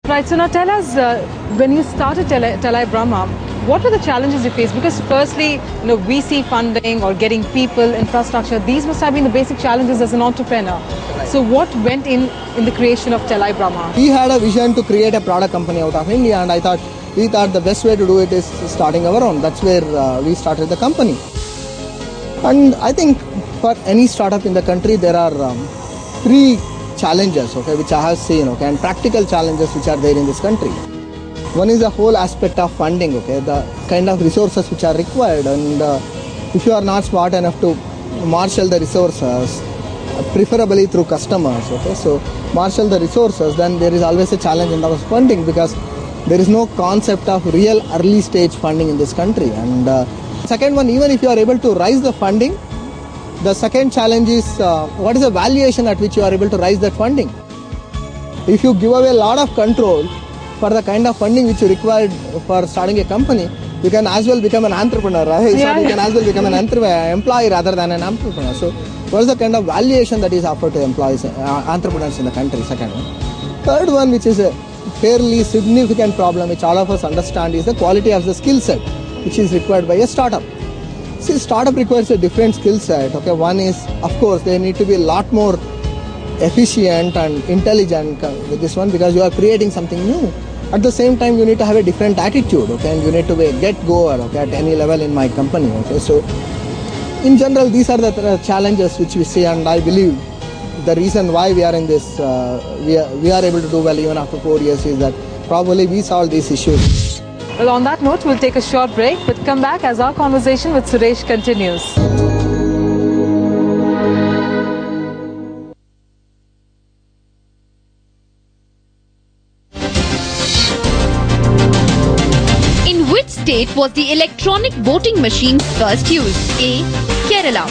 Right, so now tell us, when you started Telai Brahma, what were the challenges you faced? Because firstly, VC funding or getting people, infrastructure, these must have been the basic challenges as an entrepreneur. So what went in the creation of Telai Brahma? We had a vision to create a product company out of India, and we thought the best way to do it is starting our own. That's where we started the company. And I think for any startup in the country, there are three challenges, which I have seen, and practical challenges which are there in this country. One is the whole aspect of funding, the kind of resources which are required, and if you are not smart enough to marshal the resources, preferably through customers, so marshal the resources, then there is always a challenge in terms of funding, because there is no concept of real early stage funding in this country. And second one, even if you are able to raise the funding, the second challenge is what is the valuation at which you are able to raise that funding. If you give away a lot of control for the kind of funding which you required for starting a company, you can as well become an entrepreneur, right? You can as well become an employee rather than an entrepreneur. So what is the kind of valuation that is offered to employees, entrepreneurs in the country? Second one. Third one, which is a fairly significant problem which all of us understand, is the quality of the skill set which is required by a startup. See, startup requires a different skill set. One is, of course, they need to be a lot more efficient and intelligent with this one, because you are creating something new. At the same time, you need to have a different attitude, and you need to be a get-goer, at any level in my company. So, in general, these are the challenges which we see, and I believe the reason why we are in this, we are able to do well even after 4 years, is that probably we solve these issues. Well, on that note, we'll take a short break, but come back as our conversation with Suresh continues. In which state was the electronic voting machine first used? A. Kerala.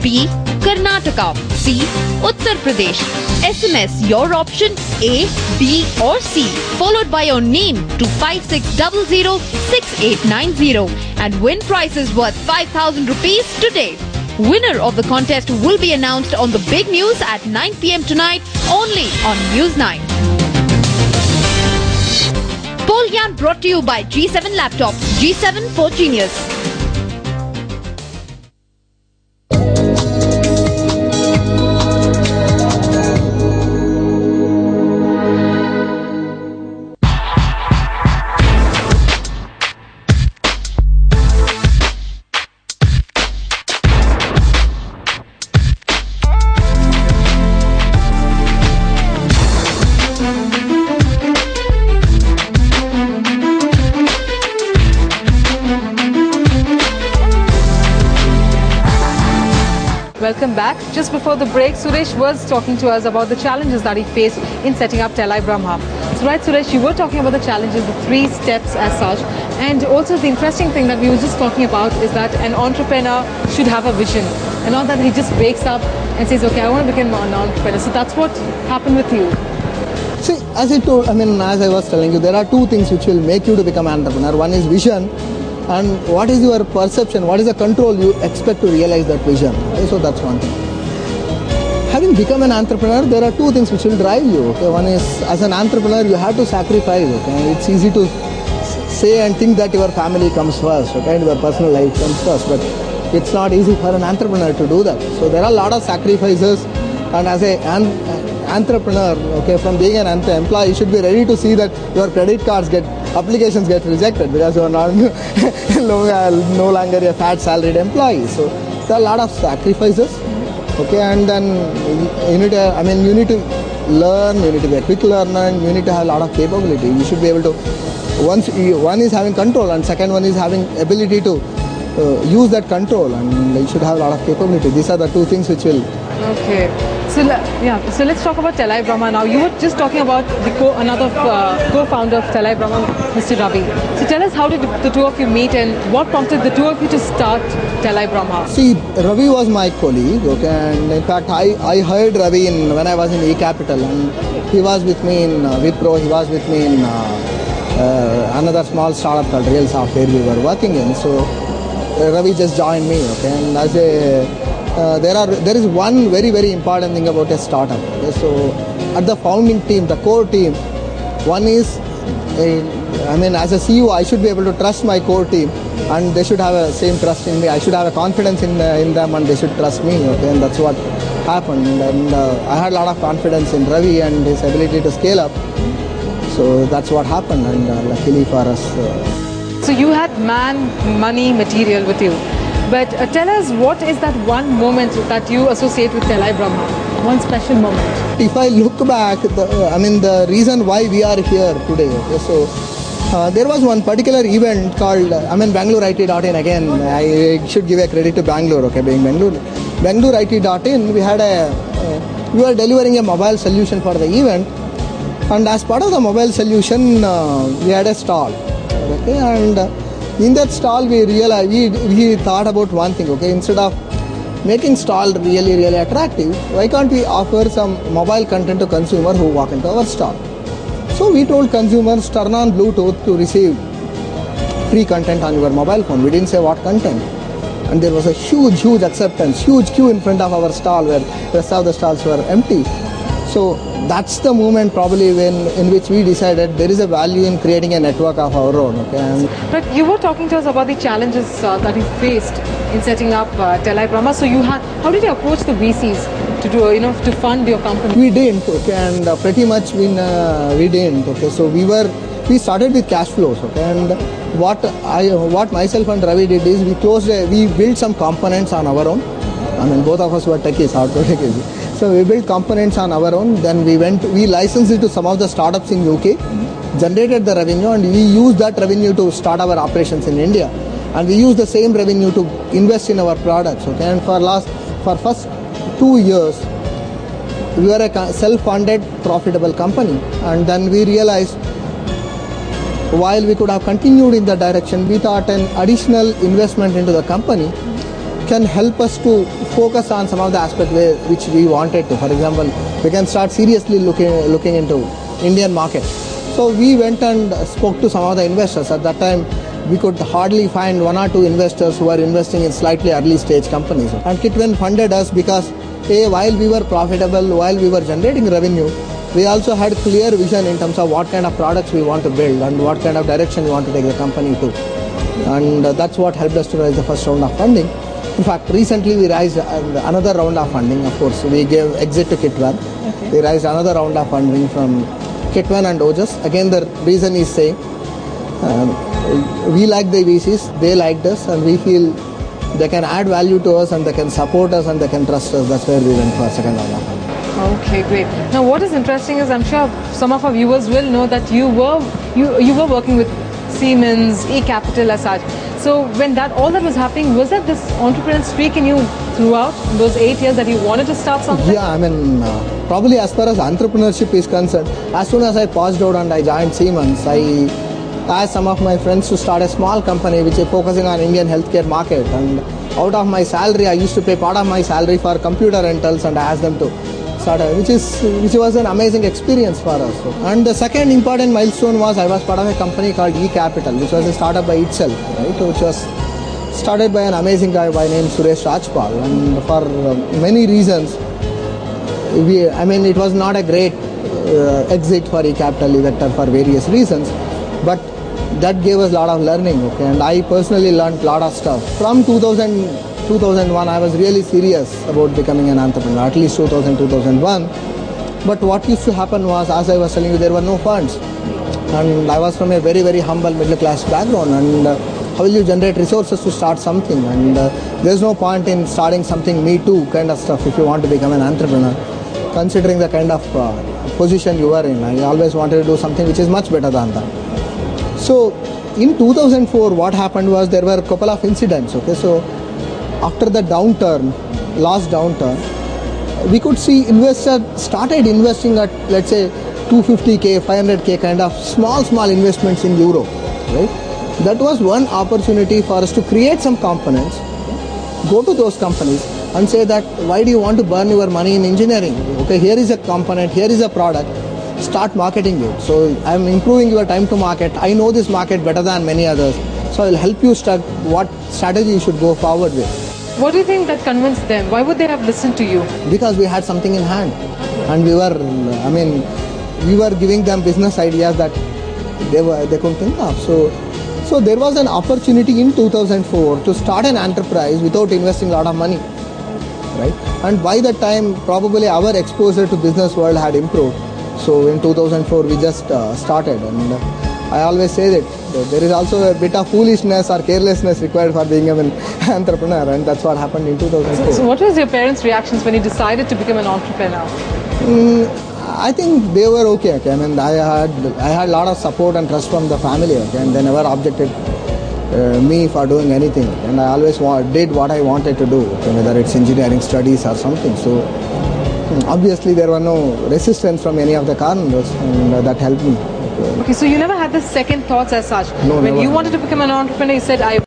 B. Karnataka. C. Uttar Pradesh. SMS your option A, B or C, followed by your name to 56006890 and win prizes worth 5,000 rupees today. Winner of the contest will be announced on the big news at 9 p.m. tonight only on News 9. Poll brought to you by G7 Laptops. G7 for Genius. Welcome back. Just before the break, Suresh was talking to us about the challenges that he faced in setting up Telai Brahma. So right, Suresh, you were talking about the challenges, the 3 steps as such. And also the interesting thing that we were just talking about is that an entrepreneur should have a vision. And not that he just wakes up and says, okay, I want to become an entrepreneur. So that's what happened with you. See, as I was telling you, there are 2 things which will make you to become an entrepreneur. One is vision, and what is your perception, what is the control you expect to realize that vision. So that's one thing. Having become an entrepreneur, there are 2 things which will drive you. One is, as an entrepreneur, you have to sacrifice. It's easy to say and think that your family comes first, and your personal life comes first, but it's not easy for an entrepreneur to do that. So there are a lot of sacrifices, and as an entrepreneur, from being an employee, you should be ready to see that your credit cards applications get rejected because you are not no longer a fat salaried employee. So there are a lot of sacrifices, and then you need to learn, you need to be a quick learner, and you need to have a lot of capability. You should be able to, one is having control, and second one is having ability to use that control, and you should have a lot of capability. These are the 2 things which will. Okay. So let's talk about Telai Brahma now. You were just talking about another co-founder of Telai Brahma, Mr. Ravi. So tell us, how did the 2 of you meet, and what prompted the 2 of you to start Telai Brahma? See, Ravi was my colleague, and in fact, I hired Ravi when I was in eCapital, and he was with me in Wipro. He was with me in another small startup called Real Software we were working in. So Ravi just joined me, and as a there is one very, very important thing about a startup. So at the founding team, the core team, One is, as a CEO, I should be able to trust my core team, and they should have a same trust in me. I should have a confidence in them, and they should trust me. Okay, and that's what happened. And I had a lot of confidence in Ravi and his ability to scale up. So that's what happened, and luckily for us. So you had man, money, material with you. But tell us, what is that one moment that you associate with Telai Brahma? One special moment. If I look back, the reason why we are here today, okay, so there was one particular event called, Bangalore IT.in again. I should give a credit to Bangalore, okay, being Bangalore. Bangalore IT.in, we were delivering a mobile solution for the event, and as part of the mobile solution, we had a stall, okay, and in that stall we realized, we thought about one thing, okay, instead of making stall really attractive, why can't we offer some mobile content to consumer who walk into our stall? So we told consumers, turn on Bluetooth to receive free content on your mobile phone. We didn't say what content. And there was a huge acceptance, huge queue in front of our stall where the rest of the stalls were empty. So that's the moment probably in which we decided there is a value in creating a network of our own. Okay. But you were talking to us about the challenges that you faced in setting up Telai Brahma. So how did you approach the VCs to do, to fund your company? We didn't, okay, and pretty much we didn't. Okay, so we started with cash flows. Okay, and what myself and Ravi did is we built some components on our own. Both of us were techies, hardcore techies. So we built components on our own, then we licensed it to some of the startups in UK, generated the revenue, and we used that revenue to start our operations in India. And we used the same revenue to invest in our products, okay? And for first 2 years, we were a self-funded, profitable company. And then we realized, while we could have continued in that direction, we thought an additional investment into the company can help us to focus on some of the aspects which we wanted to. For example, we can start seriously looking into Indian market. So we went and spoke to some of the investors. At that time, we could hardly find 1 or 2 investors who were investing in slightly early stage companies. And Kitwen funded us because while we were profitable, while we were generating revenue, we also had clear vision in terms of what kind of products we want to build and what kind of direction we want to take the company to. And that's what helped us to raise the first round of funding. In fact, recently we raised another round of funding. Of course, we gave exit to Kitwen. Okay. We raised another round of funding from Kitwen and Ojas. Again, the reason is same. We like the VCs, they liked us, and we feel they can add value to us and they can support us and they can trust us. That's where we went for second round of funding. Okay, great. Now, what is interesting is I'm sure some of our viewers will know that you were working with Siemens, E-Capital as such. So when all that was happening, was that this entrepreneurial streak in you throughout those 8 years that you wanted to start something? Yeah, probably as far as entrepreneurship is concerned, as soon as I passed out and I joined Siemens, I asked some of my friends to start a small company which is focusing on Indian healthcare market. And out of my salary, I used to pay part of my salary for computer rentals, and I asked them to start which was an amazing experience for us. And the second important milestone was I was part of a company called E-Capital, which was a startup by itself, right? Which was started by an amazing guy by name Suresh. And for many reasons, it was not a great exit for E-Capital Vector for various reasons, but that gave us a lot of learning, okay? And I personally learned a lot of stuff. From 2001, I was really serious about becoming an entrepreneur, at least 2001. But what used to happen was, as I was telling you, there were no funds. And I was from a very humble middle class background. And how will you generate resources to start something? And there's no point in starting something me too kind of stuff if you want to become an entrepreneur, considering the kind of position you were in. I always wanted to do something which is much better than that. So in 2004, what happened was there were a couple of incidents, okay? So after the last downturn, we could see investors started investing at, let's say, 250k, 500k kind of small investments in Europe, right? That was one opportunity for us to create some components, go to those companies and say that, why do you want to burn your money in engineering? Okay, here is a component, here is a product, start marketing it. So I'm improving your time to market. I know this market better than many others. So I'll help you start what strategy you should go forward with. What do you think that convinced them? Why would they have listened to you? Because we had something in hand. And we were, we were giving them business ideas that they couldn't think of. So there was an opportunity in 2004 to start an enterprise without investing a lot of money, right? And by that time, probably our exposure to business world had improved. So in 2004, we just started, and I always say that there is also a bit of foolishness or carelessness required for being an entrepreneur, and that's what happened in 2004. So what was your parents' reactions when you decided to become an entrepreneur? I think they were okay. I mean, I had a lot of support and trust from the family, and they never objected me for doing anything. And I always did what I wanted to do, whether it's engineering studies or something. So obviously there were no resistance from any of the corners, and that helped me. Okay, so you never had the second thoughts as such. No, when never. you wanted to become an entrepreneur, you said, I